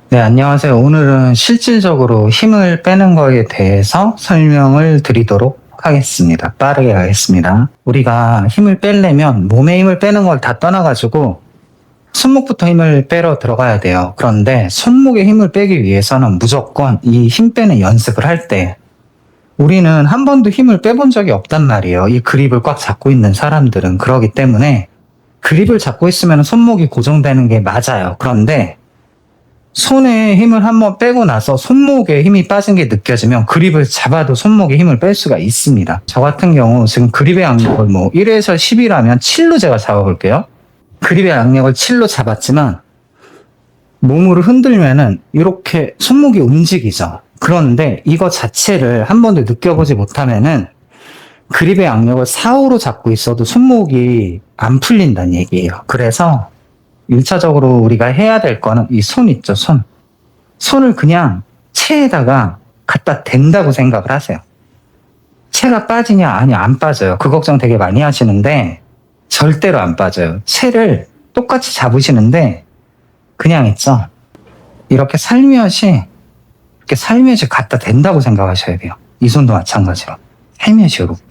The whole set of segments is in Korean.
네, 안녕하세요. 오늘은 실질적으로 힘을 빼는 거에 대해서 설명을 드리도록 하겠습니다. 빠르게 가겠습니다. 우리가 힘을 빼려면 몸에 힘을 빼는 걸 다 떠나가지고 손목부터 힘을 빼러 들어가야 돼요. 그런데 손목에 힘을 빼기 위해서는 무조건 이 힘 빼는 연습을 할 때 우리는 한 번도 힘을 빼본 적이 없단 말이에요. 이 그립을 꽉 잡고 있는 사람들은. 그러기 때문에 그립을 잡고 있으면 손목이 고정되는 게 맞아요. 그런데 손에 힘을 한번 빼고 나서 손목에 힘이 빠진 게 느껴지면 그립을 잡아도 손목에 힘을 뺄 수가 있습니다. 저 같은 경우 지금 그립의 악력을 1에서 10이라면 7로 제가 잡아볼게요. 그립의 악력을 7로 잡았지만 몸으로 흔들면은 이렇게 손목이 움직이죠. 그런데 이거 자체를 한 번도 느껴보지 못하면은 그립의 악력을 4, 5로 잡고 있어도 손목이 안 풀린다는 얘기예요. 그래서 1차적으로 우리가 해야 될 거는 이 손 있죠, 손. 손을 그냥 체에다가 갖다 댄다고 생각을 하세요. 체가 빠지냐? 아니, 안 빠져요. 그 걱정 되게 많이 하시는데 절대로 안 빠져요. 체를 똑같이 잡으시는데 그냥 있죠. 이렇게 살며시 갖다 댄다고 생각하셔야 돼요. 이 손도 마찬가지로. 살며시 이렇게.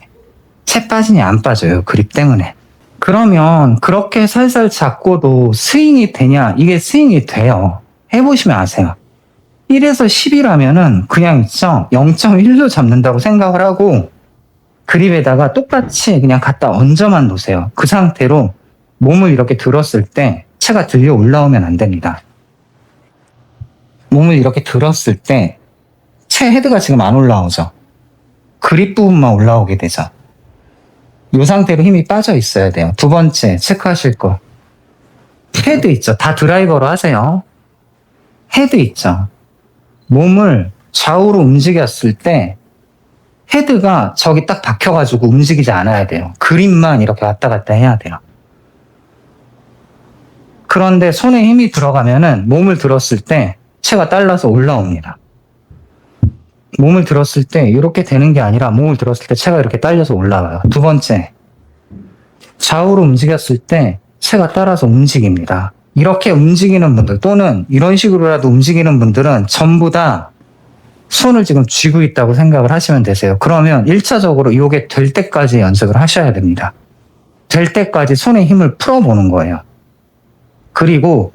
채 빠지냐? 안 빠져요. 그립 때문에. 그러면 그렇게 살살 잡고도 스윙이 되냐? 이게 스윙이 돼요. 해보시면 아세요. 1에서 10이라면은 그냥 있죠. 0.1로 잡는다고 생각을 하고 그립에다가 똑같이 그냥 갖다 얹어만 놓으세요. 그 상태로 몸을 이렇게 들었을 때 채가 들려 올라오면 안 됩니다. 몸을 이렇게 들었을 때 채 헤드가 지금 안 올라오죠. 그립 부분만 올라오게 되죠. 이 상태로 힘이 빠져 있어야 돼요. 두 번째 체크하실 거. 헤드 있죠. 다 드라이버로 하세요. 헤드 있죠. 몸을 좌우로 움직였을 때 헤드가 저기 딱 박혀가지고 움직이지 않아야 돼요. 그립만 이렇게 왔다 갔다 해야 돼요. 그런데 손에 힘이 들어가면은 몸을 들었을 때 채가 딸려서 올라옵니다. 몸을 들었을 때 이렇게 되는 게 아니라 몸을 들었을 때 채가 이렇게 딸려서 올라와요. 두 번째, 좌우로 움직였을 때 채가 따라서 움직입니다. 이렇게 움직이는 분들 또는 이런 식으로라도 움직이는 분들은 전부 다 손을 지금 쥐고 있다고 생각을 하시면 되세요. 그러면 1차적으로 이게 될 때까지 연습을 하셔야 됩니다. 될 때까지 손에 힘을 풀어보는 거예요. 그리고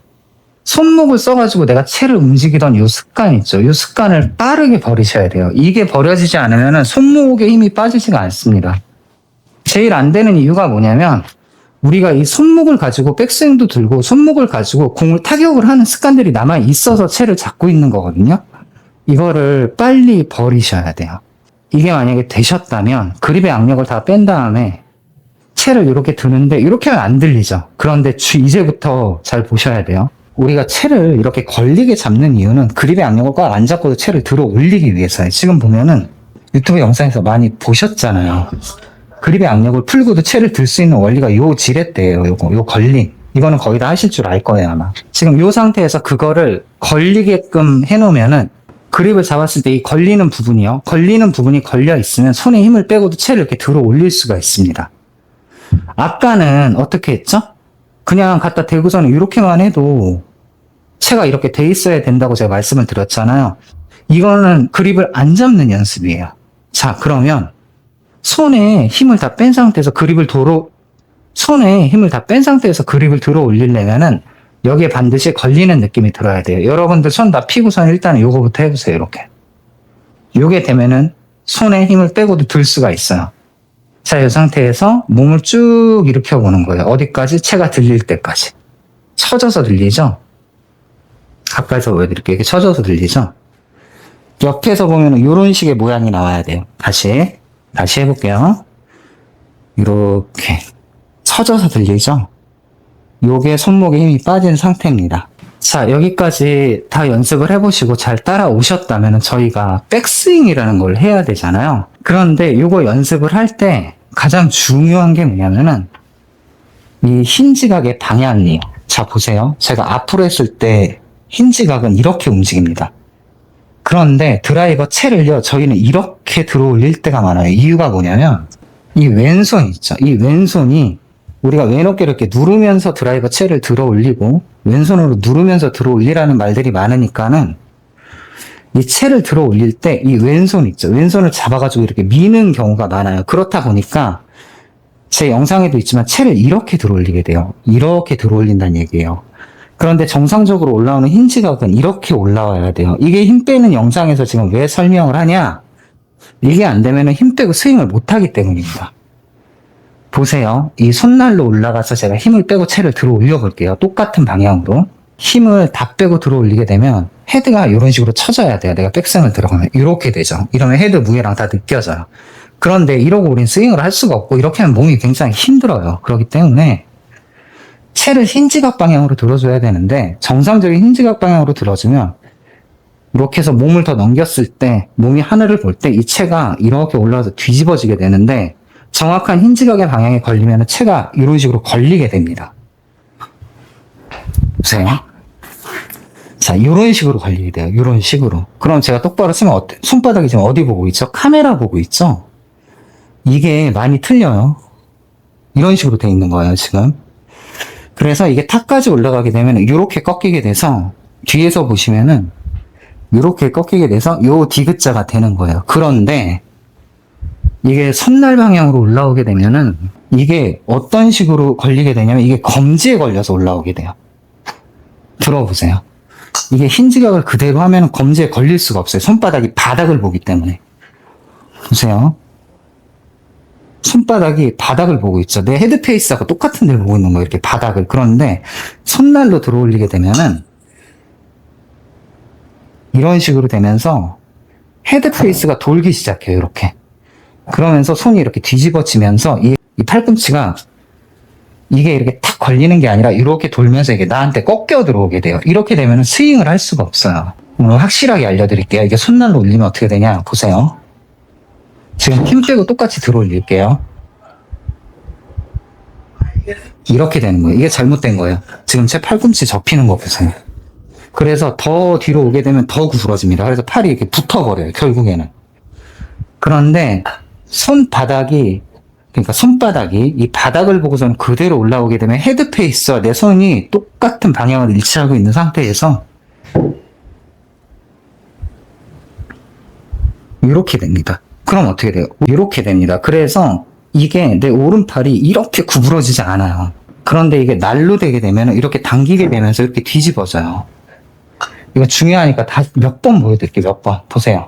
손목을 써가지고 내가 채를 움직이던 이 습관 있죠. 이 습관을 빠르게 버리셔야 돼요. 이게 버려지지 않으면 손목에 힘이 빠지지가 않습니다. 제일 안 되는 이유가 뭐냐면 우리가 이 손목을 가지고 백스윙도 들고 손목을 가지고 공을 타격을 하는 습관들이 남아 있어서 채를 잡고 있는 거거든요. 이거를 빨리 버리셔야 돼요. 이게 만약에 되셨다면 그립의 악력을 다 뺀 다음에 채를 이렇게 드는데 이렇게 하면 안 들리죠. 그런데 이제부터 잘 보셔야 돼요. 우리가 채를 이렇게 걸리게 잡는 이유는 그립의 악력을 꽉 안 잡고도 채를 들어 올리기 위해서예요. 지금 보면은 유튜브 영상에서 많이 보셨잖아요. 그립의 악력을 풀고도 채를 들 수 있는 원리가 요 지렛대예요. 요 걸림. 이거는 거의 다 하실 줄 알 거예요, 아마. 지금 요 상태에서 그거를 걸리게끔 해놓으면은 그립을 잡았을 때 이 걸리는 부분이요. 걸리는 부분이 걸려 있으면 손에 힘을 빼고도 채를 이렇게 들어 올릴 수가 있습니다. 아까는 어떻게 했죠? 그냥 갖다 대고서는 이렇게만 해도 채가 이렇게 돼 있어야 된다고 제가 말씀을 드렸잖아요. 이거는 그립을 안 잡는 연습이에요. 자, 그러면 손에 힘을 다 뺀 상태에서 손에 힘을 다 뺀 상태에서 그립을 들어 올리려면은 여기에 반드시 걸리는 느낌이 들어야 돼요. 여러분들 손 다 피고선 일단 요거부터 해보세요. 이렇게. 요게 되면은 손에 힘을 빼고도 들 수가 있어요. 자, 이 상태에서 몸을 쭉 일으켜보는 거예요. 어디까지? 채가 들릴 때까지. 처져서 들리죠? 가까이서 보여드릴게요. 이렇게 처져서 들리죠? 옆에서 보면 이런 식의 모양이 나와야 돼요. 다시 해볼게요. 이렇게 처져서 들리죠? 요게 손목에 힘이 빠진 상태입니다. 자, 여기까지 다 연습을 해보시고 잘 따라오셨다면 저희가 백스윙이라는 걸 해야 되잖아요. 그런데 요거 연습을 할 때 가장 중요한 게 뭐냐면은 이 힌지각의 방향이에요. 자, 보세요. 제가 앞으로 했을 때 힌지각은 이렇게 움직입니다. 그런데 드라이버 채를요, 저희는 이렇게 들어 올릴 때가 많아요. 이유가 뭐냐면 이 왼손 있죠. 이 왼손이 우리가 왼 어깨를 이렇게 누르면서 드라이버 채를 들어 올리고 왼손으로 누르면서 들어 올리라는 말들이 많으니까는 이 채를 들어 올릴 때 이 왼손 있죠. 왼손을 잡아가지고 이렇게 미는 경우가 많아요. 그렇다 보니까 제 영상에도 있지만 채를 이렇게 들어 올리게 돼요. 이렇게 들어 올린다는 얘기예요. 그런데 정상적으로 올라오는 힌지각은 이렇게 올라와야 돼요. 이게 힘 빼는 영상에서 지금 왜 설명을 하냐? 이게 안 되면 힘 빼고 스윙을 못 하기 때문입니다. 보세요. 이 손날로 올라가서 제가 힘을 빼고 채를 들어 올려 볼게요. 똑같은 방향으로. 힘을 다 빼고 들어 올리게 되면 헤드가 이런 식으로 쳐져야 돼요. 내가 백스윙을 들어가면. 이렇게 되죠. 이러면 헤드 무게랑 다 느껴져요. 그런데 이러고 우린 스윙을 할 수가 없고 이렇게 하면 몸이 굉장히 힘들어요. 그렇기 때문에 채를 힌지각 방향으로 들어줘야 되는데 정상적인 힌지각 방향으로 들어주면 이렇게 해서 몸을 더 넘겼을 때 몸이 하늘을 볼 때 이 채가 이렇게 올라와서 뒤집어지게 되는데 정확한 힌지각의 방향에 걸리면 채가 이런 식으로 걸리게 됩니다. 보세요. 자, 이런 식으로 걸리게 돼요. 이런 식으로. 그럼 제가 똑바로 쓰면 어때? 손바닥이 지금 어디 보고 있죠? 카메라 보고 있죠? 이게 많이 틀려요. 이런 식으로 돼 있는 거예요, 지금. 그래서 이게 탑까지 올라가게 되면 이렇게 꺾이게 돼서 뒤에서 보시면은 이렇게 꺾이게 돼서 요 디귿자가 되는 거예요. 그런데 이게 선날 방향으로 올라오게 되면은 이게 어떤 식으로 걸리게 되냐면 이게 검지에 걸려서 올라오게 돼요. 들어보세요. 이게 힌지각을 그대로 하면 검지에 걸릴 수가 없어요. 손바닥이 바닥을 보기 때문에. 보세요. 손바닥이 바닥을 보고 있죠. 내 헤드페이스하고 똑같은 데를 보고 있는 거예요. 이렇게 바닥을. 그런데 손날로 들어올리게 되면은 이런 식으로 되면서 헤드페이스가 돌기 시작해요. 이렇게. 그러면서 손이 이렇게 뒤집어지면서 이 팔꿈치가 이게 이렇게 탁 걸리는 게 아니라 이렇게 돌면서 이게 나한테 꺾여 들어오게 돼요. 이렇게 되면 스윙을 할 수가 없어요. 오늘 확실하게 알려드릴게요. 이게 손날로 올리면 어떻게 되냐. 보세요. 지금 힘 빼고 똑같이 들어 올릴게요. 이렇게 되는 거예요. 이게 잘못된 거예요. 지금 제 팔꿈치 접히는 거 보세요. 그래서 더 뒤로 오게 되면 더 구부러집니다. 그래서 팔이 이렇게 붙어버려요. 결국에는. 그런데 손바닥이 이 바닥을 보고서는 그대로 올라오게 되면 헤드페이스와 내 손이 똑같은 방향을 일치하고 있는 상태에서 이렇게 됩니다. 그럼 어떻게 돼요? 이렇게 됩니다. 그래서 이게 내 오른팔이 이렇게 구부러지지 않아요. 그런데 이게 날로 되게 되면 이렇게 당기게 되면서 이렇게 뒤집어져요. 이거 중요하니까 다시 몇 번 보여드릴게요. 몇 번. 보세요.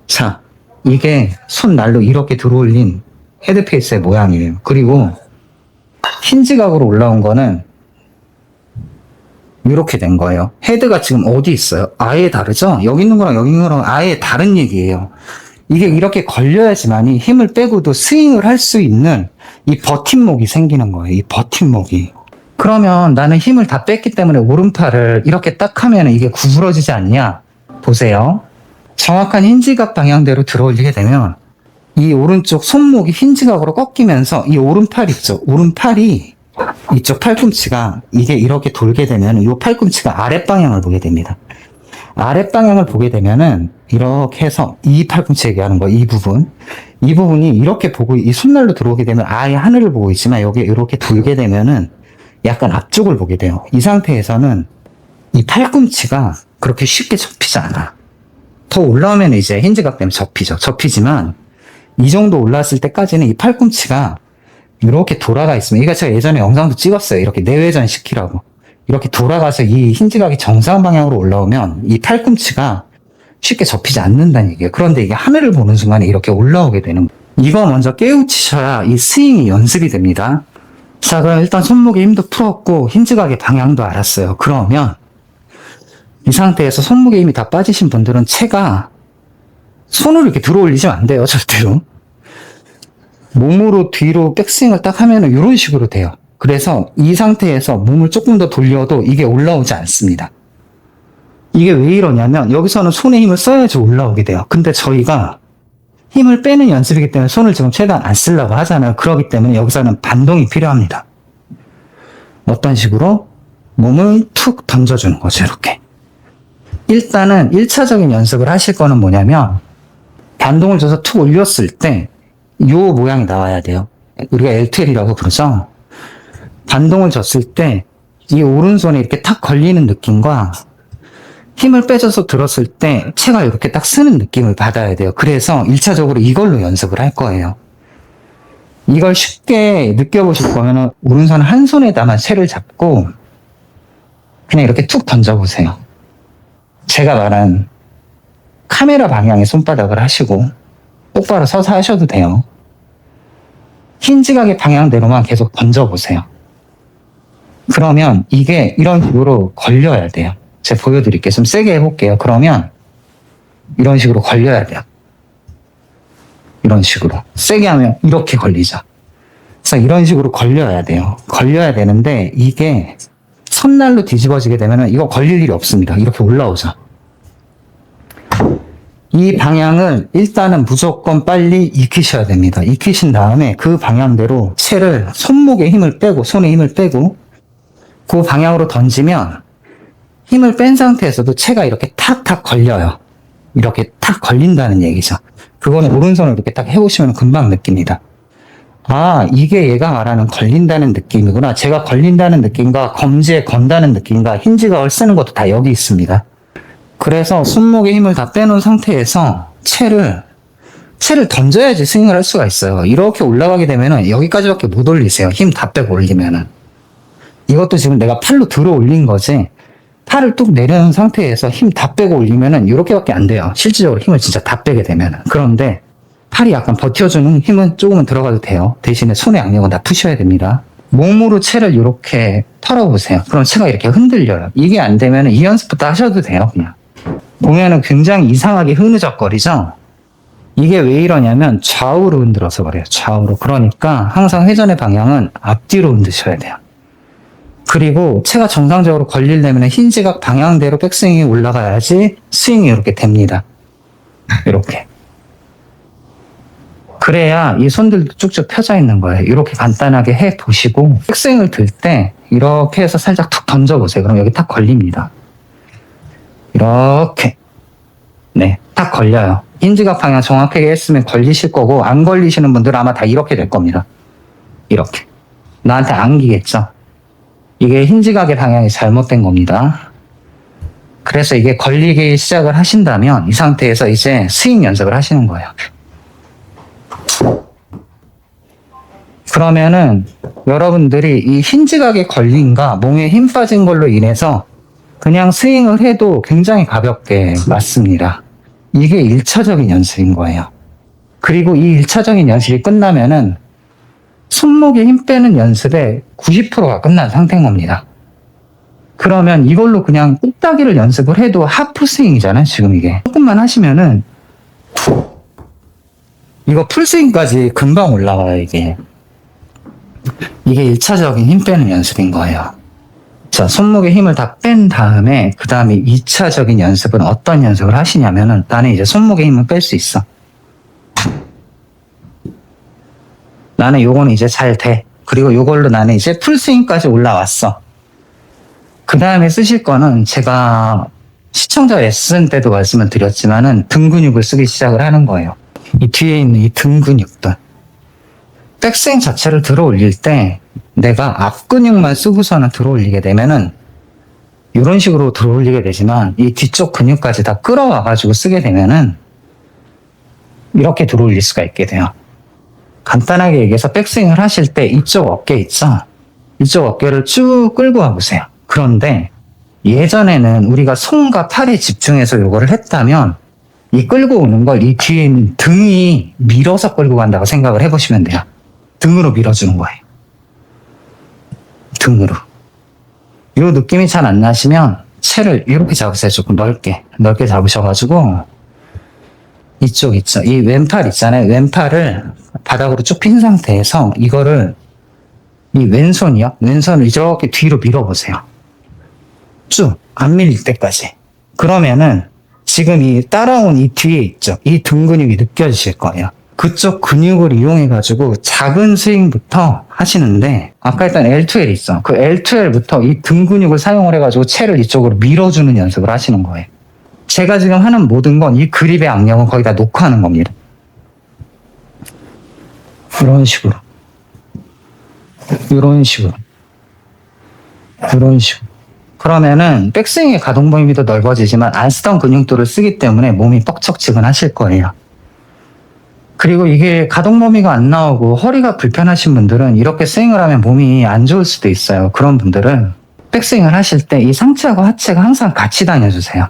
자, 이게 손날로 이렇게 들어올린 헤드페이스의 모양이에요. 그리고 힌지각으로 올라온 거는 이렇게 된 거예요. 헤드가 지금 어디 있어요? 아예 다르죠? 여기 있는 거랑 여기 있는 거랑 아예 다른 얘기예요. 이게 이렇게 걸려야지만이 힘을 빼고도 스윙을 할 수 있는 이 버팀목이 생기는 거예요. 이 버팀목이. 그러면 나는 힘을 다 뺐기 때문에 오른팔을 이렇게 딱 하면 이게 구부러지지 않냐? 보세요. 정확한 힌지각 방향대로 들어올리게 되면 이 오른쪽 손목이 힌지각으로 꺾이면서 이 오른팔 있죠? 오른팔이 이쪽 팔꿈치가 이게 이렇게 돌게 되면 이 팔꿈치가 아랫방향을 보게 됩니다. 아랫방향을 보게 되면은 이렇게 해서 이 팔꿈치 얘기하는 거, 이 부분이 이렇게 보고 이 손날로 들어오게 되면 아예 하늘을 보고 있지만 여기 이렇게 돌게 되면은 약간 앞쪽을 보게 돼요. 이 상태에서는 이 팔꿈치가 그렇게 쉽게 접히지 않아. 더 올라오면 이제 힌지각 때문에 접히지만 이 정도 올라왔을 때까지는 이 팔꿈치가 이렇게 돌아가 있으면, 이거 제가 예전에 영상도 찍었어요. 이렇게 내외전 시키라고. 이렇게 돌아가서 이 힌지각이 정상 방향으로 올라오면 이 팔꿈치가 쉽게 접히지 않는다는 얘기예요. 그런데 이게 하늘을 보는 순간에 이렇게 올라오게 되는 거예요. 이거 먼저 깨우치셔야 이 스윙이 연습이 됩니다. 자, 그럼 일단 손목에 힘도 풀었고 힌지각의 방향도 알았어요. 그러면 이 상태에서 손목에 힘이 다 빠지신 분들은 채가 손으로 이렇게 들어 올리시면 안 돼요. 절대로. 몸으로 뒤로 백스윙을 딱 하면은 이런 식으로 돼요. 그래서 이 상태에서 몸을 조금 더 돌려도 이게 올라오지 않습니다. 이게 왜 이러냐면 여기서는 손에 힘을 써야지 올라오게 돼요. 근데 저희가 힘을 빼는 연습이기 때문에 손을 지금 최대한 안 쓰려고 하잖아요. 그렇기 때문에 여기서는 반동이 필요합니다. 어떤 식으로? 몸을 툭 던져주는 거죠. 이렇게. 일단은 1차적인 연습을 하실 거는 뭐냐면 반동을 줘서 툭 올렸을 때 이 모양이 나와야 돼요. 우리가 LTL이라고 그러죠. 반동을 줬을 때 이 오른손에 이렇게 탁 걸리는 느낌과 힘을 빼줘서 들었을 때 채가 이렇게 딱 쓰는 느낌을 받아야 돼요. 그래서 1차적으로 이걸로 연습을 할 거예요. 이걸 쉽게 느껴보실 거면 오른손 한 손에다만 채를 잡고 그냥 이렇게 툭 던져보세요. 제가 말한 카메라 방향의 손바닥을 하시고 똑바로 서서 하셔도 돼요. 흰 지각의 방향대로만 계속 던져보세요. 그러면 이게 이런 식으로 걸려야 돼요. 제가 보여드릴게요. 좀 세게 해볼게요. 그러면 이런 식으로 걸려야 돼요. 이런 식으로. 세게 하면 이렇게 걸리죠. 그래서 이런 식으로 걸려야 돼요. 걸려야 되는데 이게 선날로 뒤집어지게 되면 이거 걸릴 일이 없습니다. 이렇게 올라오죠. 이 방향을 일단은 무조건 빨리 익히셔야 됩니다. 익히신 다음에 그 방향대로 채를 손목에 힘을 빼고 손에 힘을 빼고 그 방향으로 던지면 힘을 뺀 상태에서도 채가 이렇게 탁탁 걸려요. 이렇게 탁 걸린다는 얘기죠. 그거는 오른손을 이렇게 딱 해보시면 금방 느낍니다. 아, 이게 얘가 말하는 걸린다는 느낌이구나. 제가 걸린다는 느낌과 검지에 건다는 느낌과 힌지각을 쓰는 것도 다 여기 있습니다. 그래서 손목에 힘을 다 빼놓은 상태에서 채를 던져야지 스윙을 할 수가 있어요. 이렇게 올라가게 되면은 여기까지밖에 못 올리세요. 힘 다 빼고 올리면은. 이것도 지금 내가 팔로 들어 올린 거지. 팔을 뚝 내려놓은 상태에서 힘 다 빼고 올리면은 이렇게밖에 안 돼요. 실질적으로 힘을 진짜 다 빼게 되면은. 그런데 팔이 약간 버텨주는 힘은 조금은 들어가도 돼요. 대신에 손의 악력은 다 푸셔야 됩니다. 몸으로 채를 이렇게 털어보세요. 그럼 채가 이렇게 흔들려요. 이게 안 되면은 이 연습부터 하셔도 돼요. 그냥. 보면은 굉장히 이상하게 흐느적거리죠? 이게 왜 이러냐면 좌우로 흔들어서 그래요. 좌우로. 그러니까 항상 회전의 방향은 앞뒤로 흔드셔야 돼요. 그리고 채가 정상적으로 걸리려면 흰 지각 방향대로 백스윙이 올라가야지 스윙이 이렇게 됩니다. 이렇게. 그래야 이 손들도 쭉쭉 펴져 있는 거예요. 이렇게 간단하게 해 보시고 백스윙을 들 때 이렇게 해서 살짝 툭 던져보세요. 그럼 여기 탁 걸립니다. 이렇게. 네, 탁 걸려요. 흰 지각 방향 정확하게 했으면 걸리실 거고 안 걸리시는 분들은 아마 다 이렇게 될 겁니다. 이렇게. 나한테 안기겠죠? 이게 흰 지각의 방향이 잘못된 겁니다. 그래서 이게 걸리기 시작을 하신다면 이 상태에서 이제 스윙 연습을 하시는 거예요. 그러면은 여러분들이 이 흰 지각의 걸림과 몸에 힘 빠진 걸로 인해서 그냥 스윙을 해도 굉장히 가볍게 맞습니다. 이게 1차적인 연습인 거예요. 그리고 이 1차적인 연습이 끝나면은 손목에 힘 빼는 연습의 90%가 끝난 상태인 겁니다. 그러면 이걸로 그냥 뚝딱이를 연습을 해도 하프 스윙이잖아요, 지금 이게. 조금만 하시면은 이거 풀스윙까지 금방 올라와요, 이게. 이게 1차적인 힘 빼는 연습인 거예요. 자, 손목에 힘을 다 뺀 다음에 그 다음에 2차적인 연습은 어떤 연습을 하시냐면은 나는 이제 손목에 힘을 뺄 수 있어. 나는 요거는 이제 잘 돼. 그리고 요걸로 나는 이제 풀스윙까지 올라왔어. 그 다음에 쓰실 거는 제가 시청자 레슨 때도 말씀을 드렸지만은 등 근육을 쓰기 시작을 하는 거예요. 이 뒤에 있는 이 등 근육들. 백스윙 자체를 들어 올릴 때 내가 앞 근육만 쓰고서는 들어 올리게 되면은 이런 식으로 들어 올리게 되지만 이 뒤쪽 근육까지 다 끌어와가지고 쓰게 되면은 이렇게 들어 올릴 수가 있게 돼요. 간단하게 얘기해서 백스윙을 하실 때 이쪽 어깨 있죠? 이쪽 어깨를 쭉 끌고 와보세요. 그런데 예전에는 우리가 손과 팔에 집중해서 요거를 했다면 이 끌고 오는 걸 이 뒤에 있는 등이 밀어서 끌고 간다고 생각을 해보시면 돼요. 등으로 밀어주는 거예요. 등으로. 이 느낌이 잘 안 나시면 채를 이렇게 잡으세요. 조금 넓게 잡으셔가지고 이쪽 있죠. 이 왼팔 있잖아요. 왼팔을 바닥으로 쭉 핀 상태에서 이거를 이 왼손이요. 왼손을 이렇게 뒤로 밀어보세요. 쭉 안 밀릴 때까지. 그러면은 지금 이 따라온 이 뒤에 있죠. 이 등 근육이 느껴지실 거예요. 그쪽 근육을 이용해가지고 작은 스윙부터 하시는데 아까 했던 L2L 있어. 그 L2L부터 이 등 근육을 사용을 해가지고 채를 이쪽으로 밀어주는 연습을 하시는 거예요. 제가 지금 하는 모든 건 이 그립의 악력은 거의 다 놓고 하는 겁니다. 이런 식으로. 이런 식으로. 그러면은 백스윙의 가동 범위도 넓어지지만 안 쓰던 근육들을 쓰기 때문에 몸이 뻑적지근하실 거예요. 그리고 이게 가동 범위가 안 나오고 허리가 불편하신 분들은 이렇게 스윙을 하면 몸이 안 좋을 수도 있어요. 그런 분들은 백스윙을 하실 때 이 상체하고 하체가 항상 같이 다녀주세요.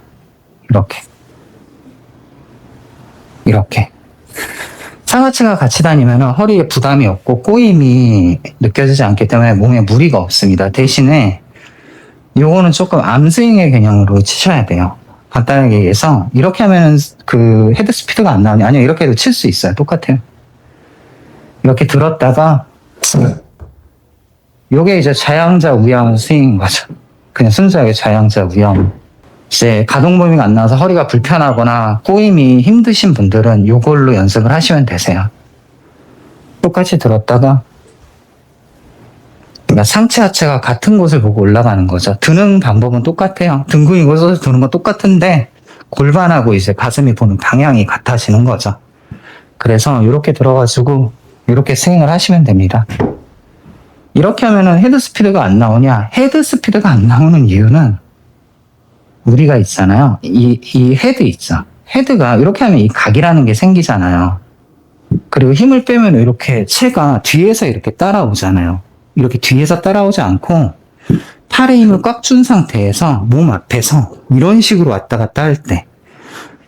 이렇게 상하체가 같이 다니면 허리에 부담이 없고 꼬임이 느껴지지 않기 때문에 몸에 무리가 없습니다. 대신에 요거는 조금 암스윙의 개념으로 치셔야 돼요. 간단하게 얘기해서 이렇게 하면 그 헤드 스피드가 안 나오냐? 아니요, 이렇게 해도 칠 수 있어요. 똑같아요. 이렇게 들었다가 요게 이제 좌양자 우양 스윙인 거죠. 그냥 순수하게 좌양자 우양. 이제 가동 범위가 안 나와서 허리가 불편하거나 꼬임이 힘드신 분들은 요걸로 연습을 하시면 되세요. 똑같이 들었다가 그러니까 상체 하체가 같은 곳을 보고 올라가는 거죠. 드는 방법은 똑같아요. 등근이 곳에서 드는 건 똑같은데 골반하고 이제 가슴이 보는 방향이 같아지는 거죠. 그래서 이렇게 들어가지고 이렇게 스윙을 하시면 됩니다. 이렇게 하면은 헤드 스피드가 안 나오냐? 헤드 스피드가 안 나오는 이유는 우리가 있잖아요. 이 헤드 있죠. 헤드가 이렇게 하면 이 각이라는 게 생기잖아요. 그리고 힘을 빼면 이렇게 체가 뒤에서 이렇게 따라오잖아요. 이렇게 뒤에서 따라오지 않고 팔에 힘을 꽉 준 상태에서 몸 앞에서 이런 식으로 왔다 갔다 할 때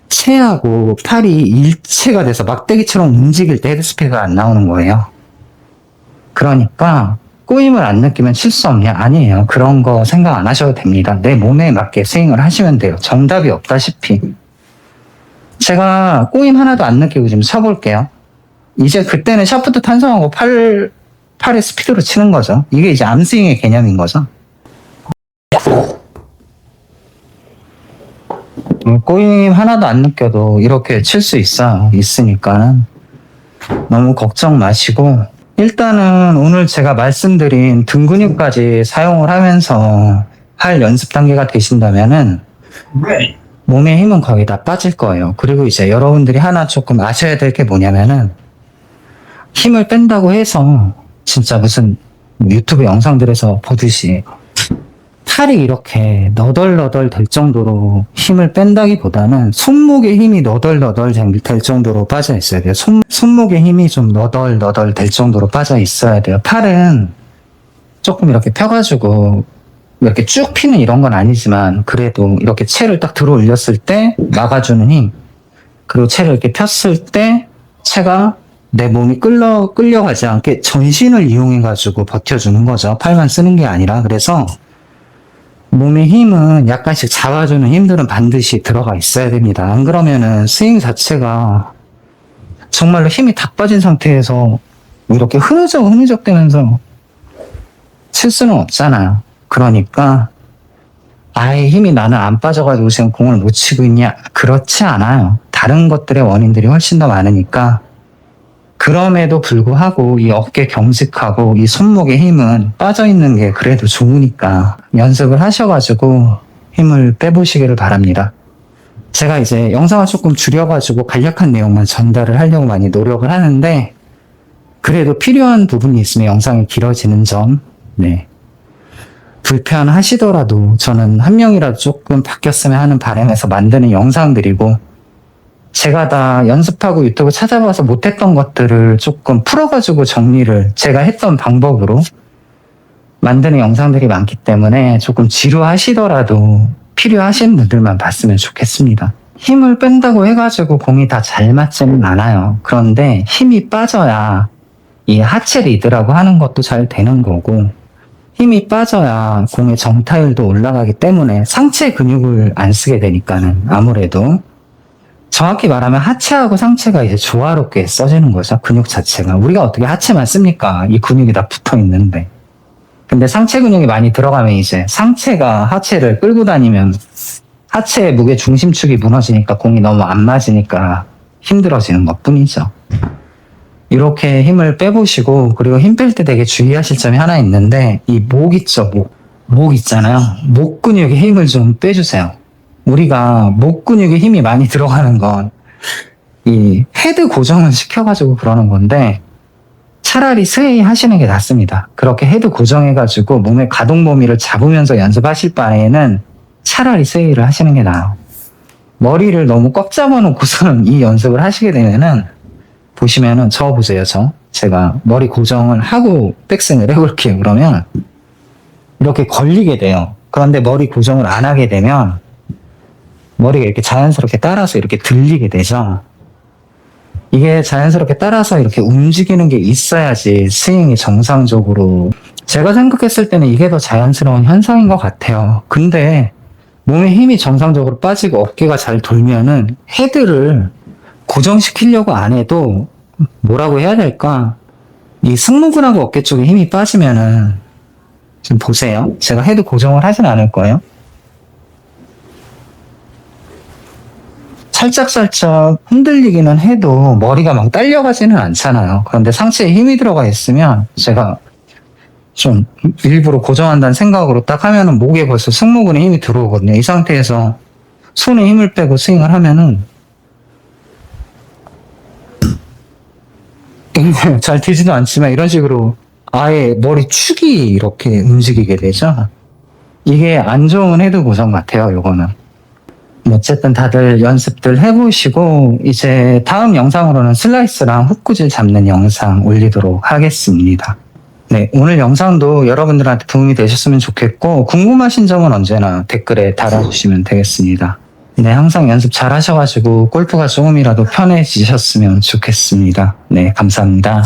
체하고 팔이 일체가 돼서 막대기처럼 움직일 때 헤드 스피드가 안 나오는 거예요. 그러니까 꼬임을 안 느끼면 칠 수 없냐? 아니에요. 그런 거 생각 안 하셔도 됩니다. 내 몸에 맞게 스윙을 하시면 돼요. 정답이 없다시피. 제가 꼬임 하나도 안 느끼고 지금 쳐볼게요. 이제 그때는 샤프트 탄성하고 팔의 스피드로 치는 거죠. 이게 이제 암스윙의 개념인 거죠. 꼬임 하나도 안 느껴도 이렇게 칠 수 있으니까 너무 걱정 마시고 일단은 오늘 제가 말씀드린 등 근육까지 사용을 하면서 할 연습 단계가 되신다면은 몸의 힘은 거의 다 빠질 거예요. 그리고 이제 여러분들이 하나 조금 아셔야 될 게 뭐냐면은 힘을 뺀다고 해서 진짜 무슨 유튜브 영상들에서 보듯이 팔이 이렇게 너덜너덜 될 정도로 힘을 뺀다기보다는 손목에 힘이 너덜너덜 될 정도로 빠져 있어야 돼요. 손목에 힘이 좀 너덜너덜 될 정도로 빠져 있어야 돼요. 팔은 조금 이렇게 펴가지고 이렇게 쭉 피는 이런 건 아니지만 그래도 이렇게 채를 딱 들어 올렸을 때 막아주는 힘, 그리고 채를 이렇게 폈을 때 채가 내 몸이 끌려가지 않게 전신을 이용해가지고 버텨주는 거죠. 팔만 쓰는 게 아니라. 그래서 몸의 힘은 약간씩 잡아주는 힘들은 반드시 들어가 있어야 됩니다. 안 그러면은 스윙 자체가 정말로 힘이 다 빠진 상태에서 이렇게 흐느적 되면서 칠 수는 없잖아요. 그러니까 아예 힘이 나는 안 빠져가지고 지금 공을 못 치고 있냐? 그렇지 않아요. 다른 것들의 원인들이 훨씬 더 많으니까 그럼에도 불구하고 이 어깨 경직하고 이 손목의 힘은 빠져있는 게 그래도 좋으니까 연습을 하셔가지고 힘을 빼보시기를 바랍니다. 제가 이제 영상을 조금 줄여가지고 간략한 내용만 전달을 하려고 많이 노력을 하는데 그래도 필요한 부분이 있으면 영상이 길어지는 점, 네. 불편하시더라도 저는 한 명이라도 조금 바뀌었으면 하는 바람에서 만드는 영상들이고 제가 다 연습하고 유튜브 찾아봐서 못했던 것들을 조금 풀어가지고 정리를 제가 했던 방법으로 만드는 영상들이 많기 때문에 조금 지루하시더라도 필요하신 분들만 봤으면 좋겠습니다. 힘을 뺀다고 해가지고 공이 다 잘 맞지는 않아요. 그런데 힘이 빠져야 이 하체 리드라고 하는 것도 잘 되는 거고 힘이 빠져야 공의 정타율도 올라가기 때문에 상체 근육을 안 쓰게 되니까는 아무래도 정확히 말하면 하체하고 상체가 이제 조화롭게 써지는 거죠. 근육 자체가. 우리가 어떻게 하체만 씁니까? 이 근육이 다 붙어 있는데. 근데 상체 근육이 많이 들어가면 이제 상체가 하체를 끌고 다니면 하체의 무게 중심축이 무너지니까 공이 너무 안 맞으니까 힘들어지는 것 뿐이죠. 이렇게 힘을 빼보시고 그리고 힘 뺄 때 되게 주의하실 점이 하나 있는데 이 목 있죠. 목 있잖아요. 목 근육에 힘을 좀 빼주세요. 우리가 목 근육에 힘이 많이 들어가는 건 이 헤드 고정을 시켜가지고 그러는 건데 차라리 스웨이 하시는 게 낫습니다. 그렇게 헤드 고정해가지고 몸의 가동 범위를 잡으면서 연습하실 바에는 차라리 스웨이를 하시는 게 나아요. 머리를 너무 꽉 잡아놓고서는 이 연습을 하시게 되면은, 보시면은, 저 보세요, 제가 머리 고정을 하고 백스윙을 해볼게요. 그러면, 이렇게 걸리게 돼요. 그런데 머리 고정을 안 하게 되면, 머리가 이렇게 자연스럽게 따라서 이렇게 들리게 되죠. 이게 자연스럽게 따라서 이렇게 움직이는 게 있어야지 스윙이 정상적으로, 제가 생각했을 때는 이게 더 자연스러운 현상인 것 같아요. 근데 몸에 힘이 정상적으로 빠지고 어깨가 잘 돌면은 헤드를 고정시키려고 안 해도 뭐라고 해야 될까? 이 승모근하고 어깨 쪽에 힘이 빠지면은, 지금 보세요. 제가 헤드 고정을 하진 않을 거예요. 살짝살짝 흔들리기는 해도 머리가 막 딸려가지는 않잖아요. 그런데 상체에 힘이 들어가 있으면 제가 좀 일부러 고정한다는 생각으로 딱 하면은 목에 벌써 승모근에 힘이 들어오거든요. 이 상태에서 손에 힘을 빼고 스윙을 하면은 잘 되지도 않지만 이런 식으로 아예 머리 축이 이렇게 움직이게 되죠. 이게 안 좋은 헤드 고정 같아요, 요거는. 어쨌든 다들 연습들 해보시고 이제 다음 영상으로는 슬라이스랑 훅구질 잡는 영상 올리도록 하겠습니다. 네, 오늘 영상도 여러분들한테 도움이 되셨으면 좋겠고 궁금하신 점은 언제나 댓글에 달아주시면 되겠습니다. 네, 항상 연습 잘 하셔가지고 골프가 조금이라도 편해지셨으면 좋겠습니다. 네, 감사합니다.